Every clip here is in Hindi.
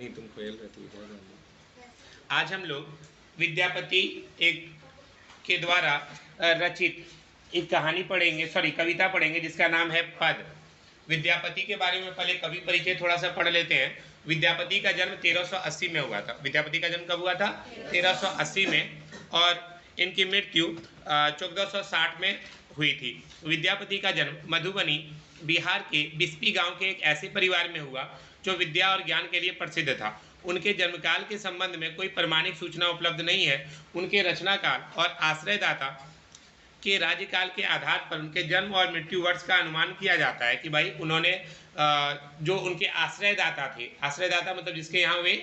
नहीं, तुम खोयल रहती है। आज हम लोग विद्यापति एक के द्वारा रचित एक कहानी पढ़ेंगे, सॉरी कविता पढ़ेंगे, जिसका नाम है पद। विद्यापति के बारे में पहले कवि परिचय थोड़ा सा पढ़ लेते हैं। विद्यापति का जन्म 1380 में हुआ था। विद्यापति का जन्म कब हुआ था? 1380 में। और इनकी मृत्यु 1460 में हुई थी। विद्यापति का जन्म मधुबनी बिहार के बिस्पी गांव के एक ऐसे परिवार में हुआ जो विद्या और ज्ञान के लिए प्रसिद्ध था। उनके जन्मकाल के संबंध में कोई प्रमाणिक सूचना उपलब्ध नहीं है। उनके रचनाकाल और आश्रयदाता के राज्यकाल के आधार पर उनके जन्म और मृत्यु वर्ष का अनुमान किया जाता है कि भाई उन्होंने जो उनके आश्रयदाता थे, आश्रयदाता मतलब जिसके यहाँ वे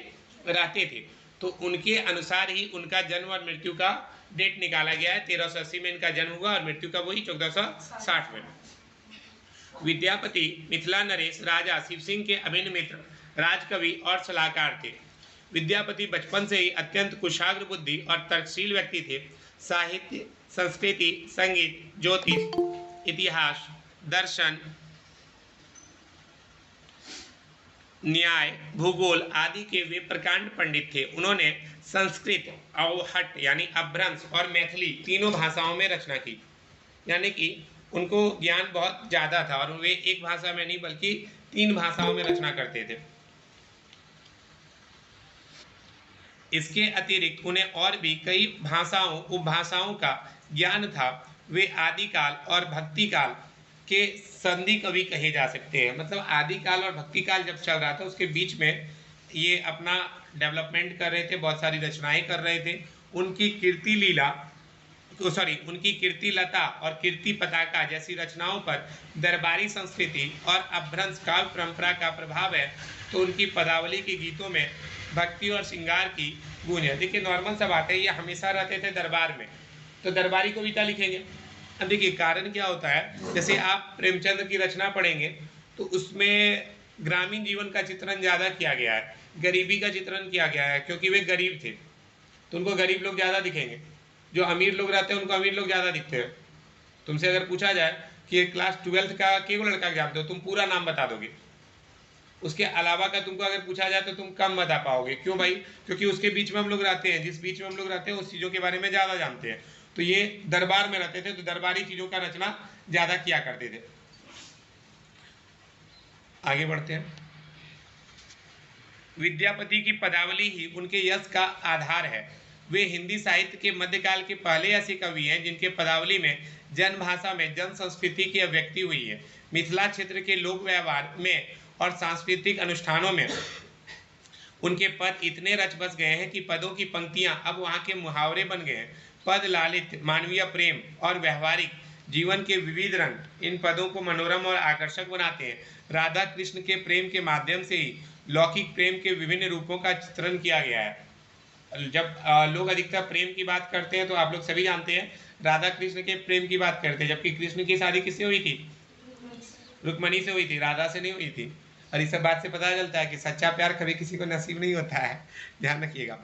रहते थे, तो उनके अनुसार ही उनका जन्म और मृत्यु का डेट निकाला गया है। 1380 में इनका जन्म हुआ और मृत्यु कब हुई? 1460 में। विद्यापति मिथिला नरेश राजा शिव सिंह के अभिन्न मित्र, राजकवि और सलाहकार थे। विद्यापति बचपन से ही अत्यंत कुशाग्र बुद्धि और तर्कशील व्यक्ति थे। साहित्य, संस्कृति, संगीत, ज्योतिष, इतिहास, दर्शन, न्याय, भूगोल आदि के वे प्रकांड पंडित थे। उन्होंने संस्कृत, अवहट यानी अपभ्रंश और मैथिली तीनों भाषाओं में रचना की, यानी कि उनको ज्ञान बहुत ज़्यादा था और वे एक भाषा में नहीं बल्कि 3 भाषाओं में रचना करते थे। इसके अतिरिक्त उन्हें और भी कई भाषाओं उपभाषाओं का ज्ञान था। वे आदिकाल और भक्तिकाल के संधि कवि कहे जा सकते हैं। मतलब आदिकाल और भक्तिकाल जब चल रहा था उसके बीच में ये अपना डेवलपमेंट कर रहे थे, बहुत सारी रचनाएं कर रहे थे। उनकी कीर्ति लीला उनकी कीर्तिलता और कीर्ति पताका जैसी रचनाओं पर दरबारी संस्कृति और अपभ्रंश काव्य परंपरा का प्रभाव है। तो उनकी पदावली के गीतों में भक्ति और श्रृंगार की गूंज है। देखिए नॉर्मल सा बात है, ये हमेशा रहते थे दरबार में, तो दरबारी कविता लिखेंगे। अब देखिए कारण क्या होता है, जैसे आप प्रेमचंद की रचना पढ़ेंगे तो उसमें ग्रामीण जीवन का चित्रण ज़्यादा किया गया है, गरीबी का चित्रण किया गया है, क्योंकि वे गरीब थे तो उनको गरीब लोग ज़्यादा दिखेंगे। जो अमीर लोग रहते हैं उनको अमीर लोग ज़्यादा दिखते हैं। तुमसे अगर पूछा जाए कि क्लास 12th का केवल लड़का जानते हो, तुम पूरा नाम बता दोगे। उसके अलावा का तुमको अगर पूछा जाए तो तुम कम बता पाओगे। क्यों भाई? क्योंकि उसके बीच में हम लोग रहते हैं, जिस बीच में हम लोग रहते हैं उस चीज़ों के बारे में ज़्यादा जानते हैं। तो ये दरबार में रहते थे तो दरबारी चीज़ों का रचना ज़्यादा किया करते थे। आगे बढ़ते हैं। विद्यापति की पदावली ही उनके यश का आधार है। वे हिंदी साहित्य के मध्यकाल के पहले ऐसे कवि हैं जिनके पदावली में जन भाषा में जन संस्कृति की अभिव्यक्ति हुई है। मिथिला क्षेत्र के लोक व्यवहार में और सांस्कृतिक अनुष्ठानों में उनके पद इतने रच बस गए हैं कि पदों की पंक्तियां अब वहाँ के मुहावरे बन गए हैं। पद लालित, मानवीय प्रेम और व्यवहारिक जीवन के विविध रंग इन पदों को मनोरम और आकर्षक बनाते हैं। राधा कृष्ण के प्रेम के माध्यम से ही लौकिक प्रेम के विभिन्न रूपों का चित्रण किया गया है। जब लोग अधिकतर प्रेम की बात करते हैं तो आप लोग सभी जानते हैं राधा कृष्ण के प्रेम की बात करते हैं, जबकि कृष्ण की शादी किससे हुई थी? रुक्मणी से हुई थी, राधा से नहीं हुई थी। और इस बात से पता चलता है कि सच्चा प्यार कभी किसी को नसीब नहीं होता है, ध्यान रखिएगा।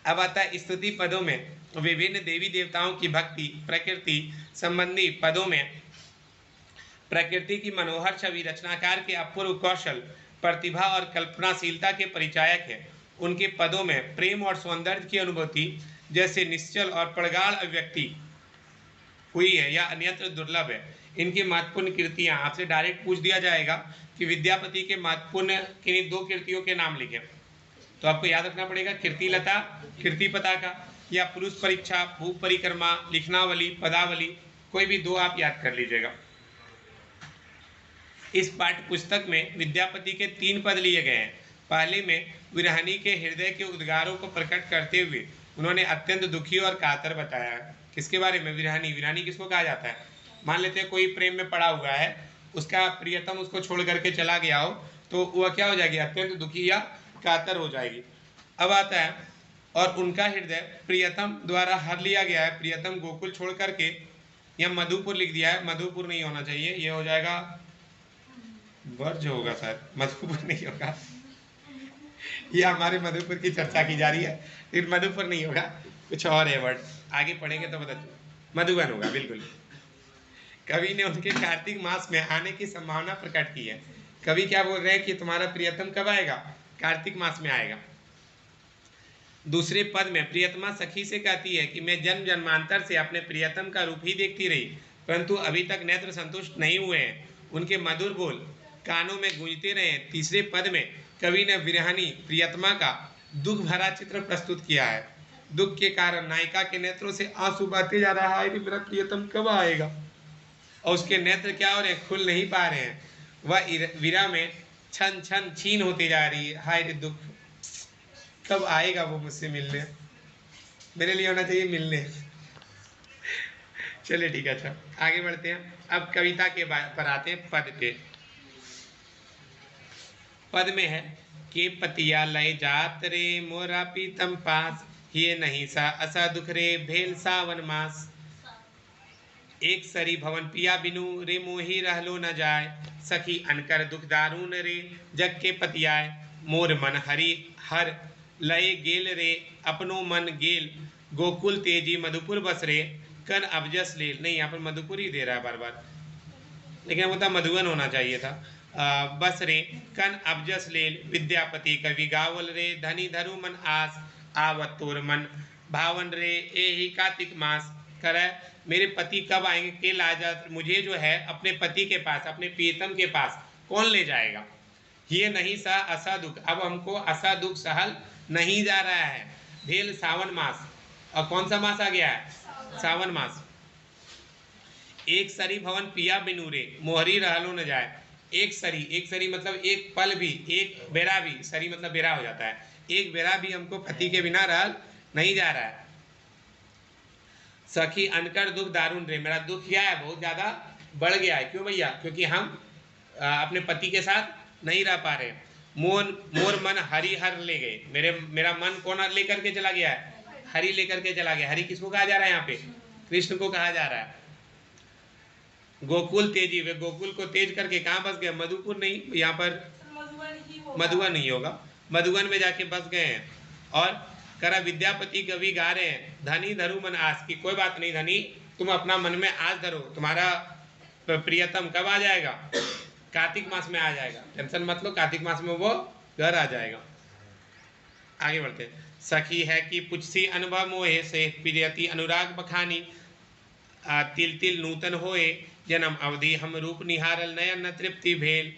अब आता है स्तुति पदों में विभिन्न देवी देवताओं की भक्ति, प्रकृति संबंधी पदों में प्रकृति की मनोहर छवि रचनाकार के अपूर्व कौशल, प्रतिभा और कल्पनाशीलता के परिचायक है। उनके पदों में प्रेम और सौंदर्य की अनुभूति जैसे निश्चल और प्रगाढ़ अभिव्यक्ति हुई है या अन्यत्र दुर्लभ है। इनकी महत्वपूर्ण कृतियां, आपसे डायरेक्ट पूछ दिया जाएगा कि विद्यापति के महत्वपूर्ण किन्हीं 2 कृतियों के नाम लिखें, तो आपको याद रखना पड़ेगा कीर्तिलता, कीर्ति पताका या पुरुष परीक्षा, भूप परिक्रमा, लिखनावली, पदावली, कोई भी 2 आप याद कर लीजिएगा। इस पाठ्य पुस्तक में विद्यापति के 3 पद लिए गए हैं। पहले में विरहनी के हृदय के उद्गारों को प्रकट करते हुए उन्होंने अत्यंत दुखी और कातर बताया। किसके बारे में? विरहनी। विरहनी किसको कहा जाता है? मान लेते हैं कोई प्रेम में पड़ा हुआ है, उसका प्रियतम उसको छोड़ करके चला गया हो, तो वह क्या हो जाएगी? अत्यंत दुखी या कातर हो जाएगी। अब आता है और उनका हृदय प्रियतम द्वारा हर लिया गया है। प्रियतम गोकुल छोड़ करके, या मधुपुर लिख दिया है, मधुपुर नहीं होना चाहिए, ये हो जाएगा वर्ज होगा शायद, मधुपुर नहीं होगा। ये हमारे मधुपुर की चर्चा की जा रही है, लेकिन मधुपुर नहीं होगा, कुछ और है वर्ड, आगे पढ़ेंगे तो पता मधुबन होगा। बिल्कुल। कवि ने उनके कार्तिक मास में आने की संभावना प्रकट की है। कवि क्या बोल रहे हैं कि तुम्हारा प्रियतम कब आएगा? कार्तिक मास में आएगा। दूसरे पद में प्रियतमा सखी से कहती है कि मैं जन्म जन्मांतर से अपने प्रियतम का रूप ही देखती रही, परंतु अभी तक नेत्र संतुष्ट नहीं हुए हैं, उनके मधुर बोल कानों में गूंजते रहे। तीसरे पद में कवि ने विरहनी प्रियतमा का दुख भरा चित्र प्रस्तुत किया है। दुख के कारण नायिका के नेत्रों से आंसू बहते जा रहा है कि मेरा प्रियतम कब आएगा, और उसके नेत्र क्या हो रहे हैं, खुल नहीं पा रहे हैं। वह विरह में छन छन छीन होती जा रही है। हाय रे दुख, कब आएगा वो मुझसे मिलने, मेरे लिए होना चाहिए मिलने। चलिए ठीक है, अच्छा आगे बढ़ते हैं। अब कविता के पर आते हैं पद पे। पद में है के पतिया लय जात रे मोरा पीतम पास, ये नहीं सा असा दुख रे भेल सावन मास। एक सरी भवन पिया बिनु रे मोही रहलो न जाय, सखी अनकर दुख दारुन रे जग के पतियाय। मोर मन हरि हर लय गेल रे अपनो मन गेल, गोकुल तेजी मधुपुर बस रे कन अबजस ले। नहीं, यहाँ पर मधुपुर ही दे रहा है बार बार, लेकिन वो तो मधुवन होना चाहिए था। बस रे कन अबजस ले विद्यापति कवि गावल रे, धनी धरु मन आस आवत तोर मन भावन रे ए ही कार्तिक मास। करे मेरे पति कब आएंगे, के लाजा मुझे जो है अपने पति के पास, अपने प्रियतम के पास कौन ले जाएगा। ये नहीं सा असा दुख, अब हमको असा दुख सहल नहीं जा रहा है। भेल सावन मास, और कौन सा मास आ गया है, सावन मास। एक सरी भवन पिया बिनु रे मोहरी रहलो न जाए। एक सरी मतलब एक पल भी, एक बेरा भी, सरी मतलब बेरा हो जाता है, एक बेरा भी हमको पति के बिना रहल नहीं जा रहा है। सखी अनकर दुख दारुण रे, मेरा दुख क्या है, बहुत ज्यादा बढ़ गया है। क्यों भैया, क्योंकि हम अपने पति के साथ नहीं रह पा रहे। मोर मन हरि हर ले गए, मेरा मन कौन लेकर के चला गया है, हरि लेकर के चला गया। हरि किसको कहा जा रहा है, यहाँ पे कृष्ण को कहा जा रहा है। गोकुल तेजी, वे गोकुल को तेज करके कहाँ बस गए, मधुपुर नहीं, यहाँ पर मधुवन नहीं होगा, मधुवन में जाके बस गए हैं। और करा विद्यापति कवि गा रहे हैं, धनी धरु मन आस, की कोई बात नहीं धनी, तुम अपना मन में आस धरो, तुम्हारा प्रियतम कब आ जाएगा, कार्तिक मास में आ जाएगा, टेंशन मत लो, कार्तिक मास में वो घर आ जाएगा। आगे बढ़ते, सखी है कि पुछसी अनुभव मोहे से प्रियति अनुराग बखानी, तिल तिल नूतन होए जन्म अवधि हम रूप निहारल नयन न तृप्ति भेल,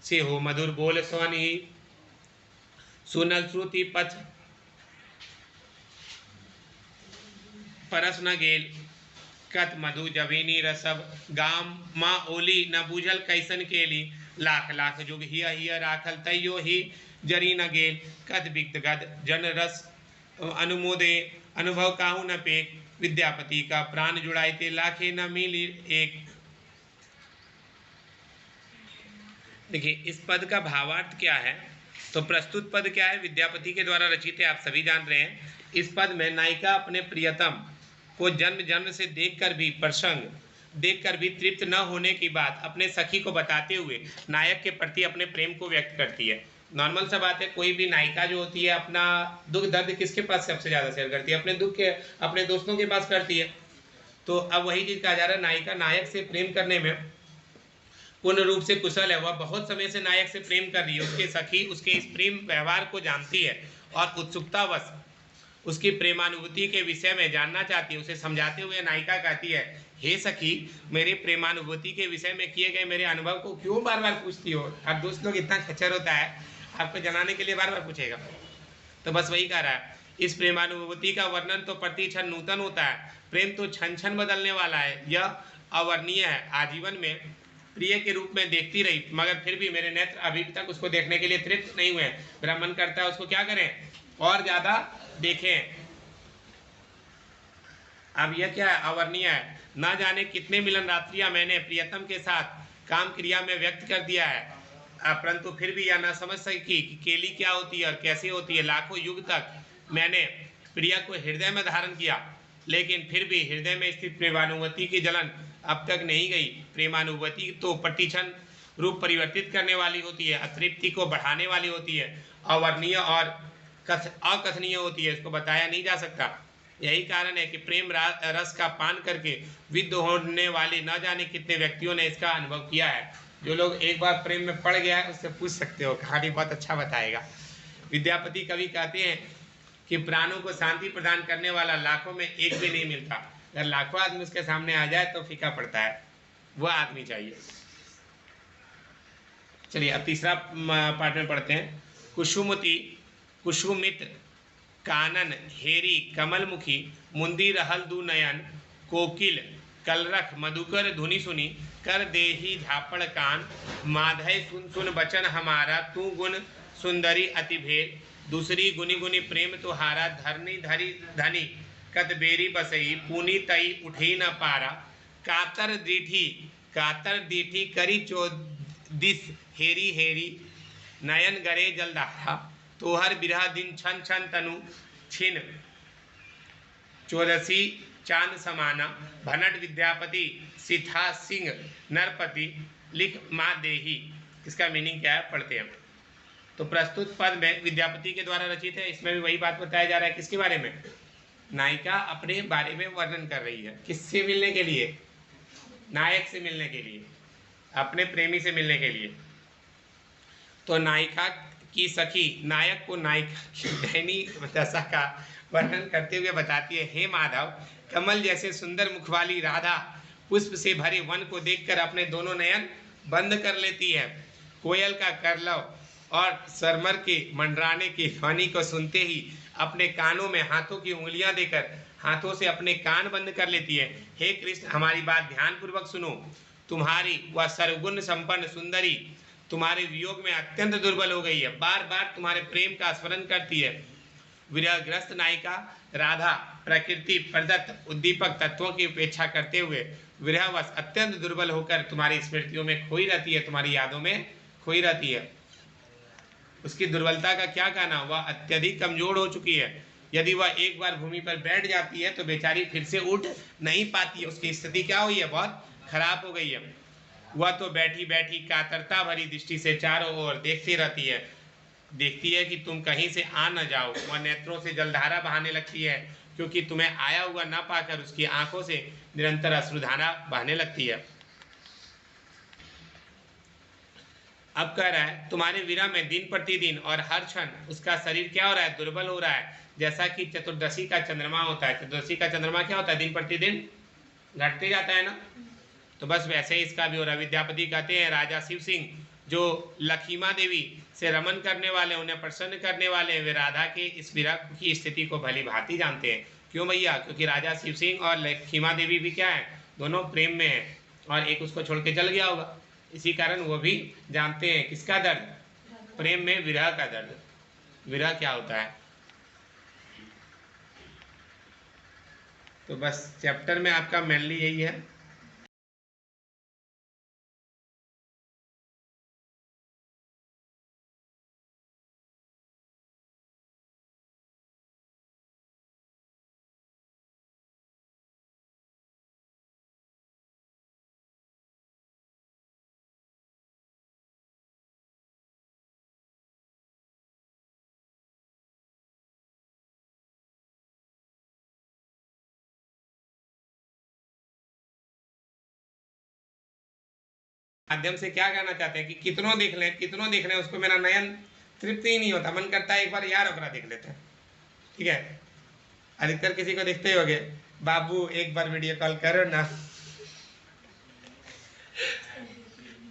से हो मधुर बोल स्वनी सुनल श्रुति पथ परस न गेल, कत मधु जवीनी रसब गाम माँ ओली न बूझल कैसन केली, लाख लाख जुग हिया हिया राखल तैयो ही जरी न गेल, कत बिक्त गद जन रस अनुमोदे अनुभव काहू न पेक, विद्यापति का प्राण जुड़ाए थे लाखे न मिली एक। देखिए इस पद का भावार्थ क्या है, तो प्रस्तुत पद क्या है, विद्यापति के द्वारा रचित है, आप सभी जान रहे हैं। इस पद में नायिका अपने प्रियतम को जन्म जन्म से देखकर भी प्रसंग देखकर भी तृप्त न होने की बात अपने सखी को बताते हुए नायक के प्रति अपने प्रेम को व्यक्त करती है। नॉर्मल सा बात है, कोई भी नायिका जो होती है अपना दुख दर्द किसके पास सबसे ज़्यादा शेयर करती है, अपने दुख के अपने दोस्तों के पास करती है। तो अब वही चीज़ कहा जा रहा है, नायिका नायक से प्रेम करने में पूर्ण रूप से कुशल है, वह बहुत समय से नायक से प्रेम कर रही है। उसके सखी उसके इस प्रेम व्यवहार को जानती है और उत्सुकतावश उसकी प्रेमानुभूति के विषय में जानना चाहती है। उसे समझाते हुए नायिका कहती है, हे सखी, मेरे प्रेमानुभूति के विषय में किए गए मेरे अनुभव को क्यों बार बार पूछती हो। अब दोस्त लोग इतना खच्चर होता है, आपको जनाने के लिए बार बार पूछेगा। तो बस वही कह रहा है, इस प्रेमानुभूति का वर्णन तो प्रति क्षण नूतन होता है, प्रेम तो क्षण क्षण बदलने वाला है, यह अवर्णीय है। आजीवन में प्रिय के रूप में देखती रही, मगर फिर भी मेरे नेत्र अभी तक उसको देखने के लिए तृप्त नहीं हुए। मेरा मन करता है उसको क्या करें, और ज्यादा देखें। अब यह क्या है, अवर्णीय है। न जाने कितने मिलन रात्रियां मैंने प्रियतम के साथ काम क्रिया में व्यक्त कर दिया है, परंतु फिर भी यह न समझ सकी कि केली क्या होती है और कैसे होती है। लाखों युग तक मैंने प्रिया को हृदय में धारण किया, लेकिन फिर भी हृदय में स्थित प्रेमानुभूति की जलन अब तक नहीं गई। प्रेमानुभूति तो प्रतिक्षण रूप परिवर्तित करने वाली होती है, अतृप्ति को बढ़ाने वाली होती है, अवर्णीय और अकथनीय होती है, इसको बताया नहीं जा सकता। यही कारण है कि प्रेम रस का पान करके विद्ध होने वाले न जाने कितने व्यक्तियों ने इसका अनुभव किया है। जो लोग एक बार प्रेम में पड़ गया है उससे पूछ सकते हो, कहानी बहुत अच्छा बताएगा। विद्यापति कवि कहते हैं कि प्राणों को शांति प्रदान करने वाला लाखों में एक भी नहीं मिलता। अगर लाखों आदमी उसके सामने आ जाए तो फीका पड़ता है, वह आदमी चाहिए। चलिए अब तीसरा पार्ट में पढ़ते हैं। कुसुमती कुसुमित कानन हेरी कमलमुखी मुंदी रहल दू नयन कोकिल कलरख मधुकर धुनि सुनी कर देही झापड़ कान माधय सुन सुन बचन हमारा तू गुण सुंदरी अति भेद दूसरी गुनी गुनी प्रेम तुहारा धरनी धरी धनी कतबेरी बसई पूनी तई उठी न पारा कातर दीठी करी चौदिस हेरी हेरी नयन गरे जलधारा तोहर बिरहा दिन छन छन तनु छिन चौरसी चांद समाना भनट विद्यापति सिथा सिंह नरपति लिख माँ देही। इसका मीनिंग क्या है पढ़ते हैं। तो प्रस्तुत पद में विद्यापति के द्वारा रचित है। इसमें भी वही बात बताया जा रहा है। किसके बारे में? नायिका अपने बारे में वर्णन कर रही है। किससे मिलने के लिए? नायक से मिलने के लिए, अपने प्रेमी से मिलने के लिए। तो नायिका की सखी नायक को नायिका की दयनीय दशा का वर्णन करते हुए बताती है। हे माधव, कमल जैसे सुंदर मुख वाली राधा पुष्प से भरे वन को देखकर अपने दोनों नयन बंद कर लेती है। कोयल का करलव और सरमर के मंडराने की ध्वनि को सुनते ही अपने कानों में हाथों की उंगलियां देकर हाथों से अपने कान बंद कर लेती है। हे कृष्ण, हमारी बात ध्यान पूर्वक सुनो। तुम्हारी वह सर्वगुण संपन्न सुंदरी तुम्हारे वियोग में अत्यंत दुर्बल हो गई है, बार बार तुम्हारे प्रेम का स्मरण करती है। विरहग्रस्त नायिका राधा प्रकृति प्रदत्त उद्दीपक तत्वों की उपेक्षा करते हुए विरहवश अत्यंत दुर्बल होकर तुम्हारी स्मृतियों में खोई रहती है, तुम्हारी यादों में खोई रहती है। उसकी दुर्बलता का क्या कहना? वह अत्यधिक कमजोर हो चुकी है। यदि वह एक बार भूमि पर बैठ जाती है तो बेचारी फिर से उठ नहीं पाती है। उसकी स्थिति क्या हुई है? बहुत खराब हो गई है। वह तो बैठी बैठी कातरता भरी दृष्टि से चारों ओर देखती रहती है, देखती है कि तुम कहीं से आ न जाओ। वह नेत्रों से जलधारा बहाने लगती है क्योंकि तुम्हें आया हुआ न पाकर उसकी आंखों से निरंतर अश्रुधारा बहने लगती है। अब कह रहा है तुम्हारे विरह में दिन प्रतिदिन और हर क्षण उसका शरीर क्या हो रहा है? दुर्बल हो रहा है। जैसा कि चतुर्दशी का चंद्रमा होता है। चतुर्दशी का चंद्रमा क्या होता है? दिन प्रतिदिन घटते जाता है ना। तो बस वैसे ही इसका भी हो रहा है। विद्यापति कहते हैं राजा शिव सिंह जो लखीमा देवी से रमन करने वाले, उन्हें प्रसन्न करने वाले, वे राधा के इस विरह की स्थिति को भली भांति जानते हैं। क्यों भैया? क्योंकि राजा शिव सिंह और लखीमा देवी भी क्या है? दोनों प्रेम में है और एक उसको छोड़ के चल गया होगा। इसी कारण वो भी जानते हैं किसका दर्द? प्रेम में विरह का दर्द। विरह क्या होता है? तो बस चैप्टर में आपका मेनली यही है। माध्यम से क्या कहना चाहते हैं कि कितनों देख लें उसको मेरा नयन तृप्ति ही नहीं होता। मन करता है एक बार यार ओकरा देख लेते हैं। ठीक है, अधिकतर किसी को देखते ही होगे, बाबू एक बार वीडियो कॉल करो ना।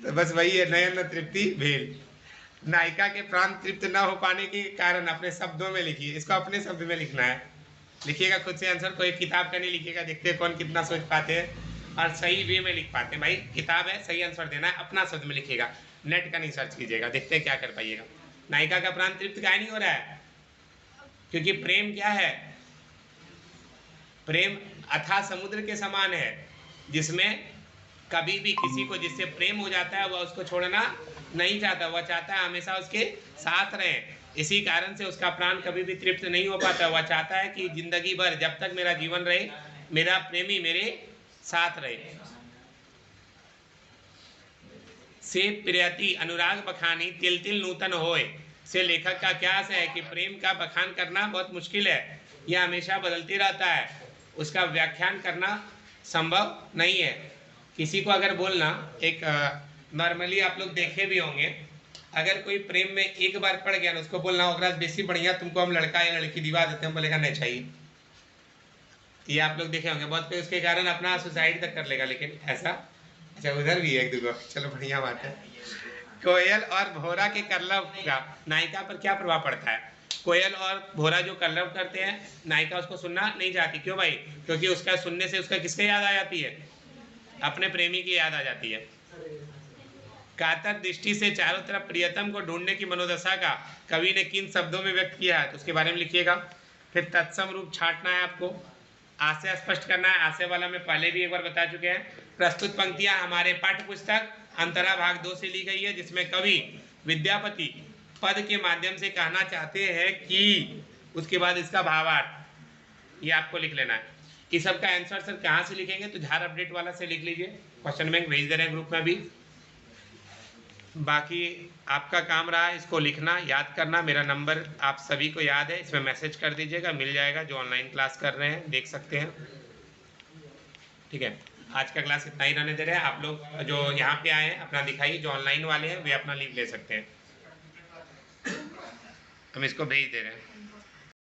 तो बस वही है, नयन तृप्ति भेल। नायिका के प्राण तृप्त न हो पाने के कारण अपने शब्दों में लिखिए। इसको अपने शब्द में लिखना है। लिखिएगा खुद से आंसर, कोई किताब का नहीं लिखिएगा। देखते हैं कौन कितना सोच पाते हैं और सही वे में लिख पाते हैं। भाई किताब है, सही आंसर देना है, अपना शब्द में लिखिएगा, नेट का नहीं सर्च कीजिएगा। देखते हैं क्या कर पाइएगा। नायिका का प्राण तृप्त क्या नहीं हो रहा है? क्योंकि प्रेम क्या है? प्रेम अथाह समुद्र के समान है, जिसमें कभी भी किसी को जिससे प्रेम हो जाता है वह उसको छोड़ना नहीं चाहता। वह चाहता है हमेशा उसके साथ रहे। इसी कारण से उसका प्राण कभी भी तृप्त नहीं हो पाता। वह चाहता है कि जिंदगी भर जब तक मेरा जीवन रहे मेरा प्रेमी मेरे साथ रहे। से प्रियति अनुराग बखानी तिल तिल नूतन होए। से लेखक का क्या आशय है कि प्रेम का बखान करना बहुत मुश्किल है, यह हमेशा बदलती रहता है, उसका व्याख्यान करना संभव नहीं है। किसी को अगर बोलना, एक नॉर्मली आप लोग देखे भी होंगे अगर कोई प्रेम में एक बार पड़ गया ना, उसको बोलना ओकरा बेसी बढ़िया तुमको हम लड़का या लड़की दिवा देते हैं, बोलेगा नहीं चाहिए। ये आप लोग देखे होंगे बहुत कोई उसके कारण अपना सुसाइड तक कर लेगा, लेकिन ऐसा। अच्छा उधर भी है एक दो, चलो बढ़िया बात है। कोयल और भोरा के करलव का नायिका पर क्या प्रभाव पड़ता है? कोयल और भोरा जो करलव करते हैं, नायिका उसको सुनना नहीं चाहती। क्यों भाई? क्योंकि उसका सुनने से उसका किसके याद आ जाती है? अपने प्रेमी की याद आ जाती है। कातर दृष्टि से चारों तरफ प्रियतम को ढूंढने की मनोदशा का कवि ने किन शब्दों में व्यक्त किया है, तो उसके बारे में लिखिएगा। फिर तत्सम रूप छांटना है आपको, आशय स्पष्ट करना है। आशय वाला में पहले भी एक बार बता चुके हैं। प्रस्तुत पंक्तियां हमारे पाठ्य पुस्तक अंतरा भाग 2 से ली गई है, जिसमें कवि विद्यापति पद के माध्यम से कहना चाहते हैं कि, उसके बाद इसका भावार्थ ये आपको लिख लेना है। इस सब का आंसर सर कहाँ से लिखेंगे? तो झार अपडेट वाला से लिख लीजिए, क्वेश्चन बैंक भेज दे रहे हैं ग्रुप में अभी। बाकी आपका काम रहा इसको लिखना, याद करना। मेरा नंबर आप सभी को याद है, इसमें मैसेज कर दीजिएगा, मिल जाएगा। जो ऑनलाइन क्लास कर रहे हैं देख सकते हैं, ठीक है। आज का क्लास इतना ही रहने दे रहे हैं। आप लोग जो यहाँ पे आए हैं अपना दिखाइए, जो ऑनलाइन वाले हैं वे अपना लीव ले सकते हैं। हम इसको भेज दे रहे हैं।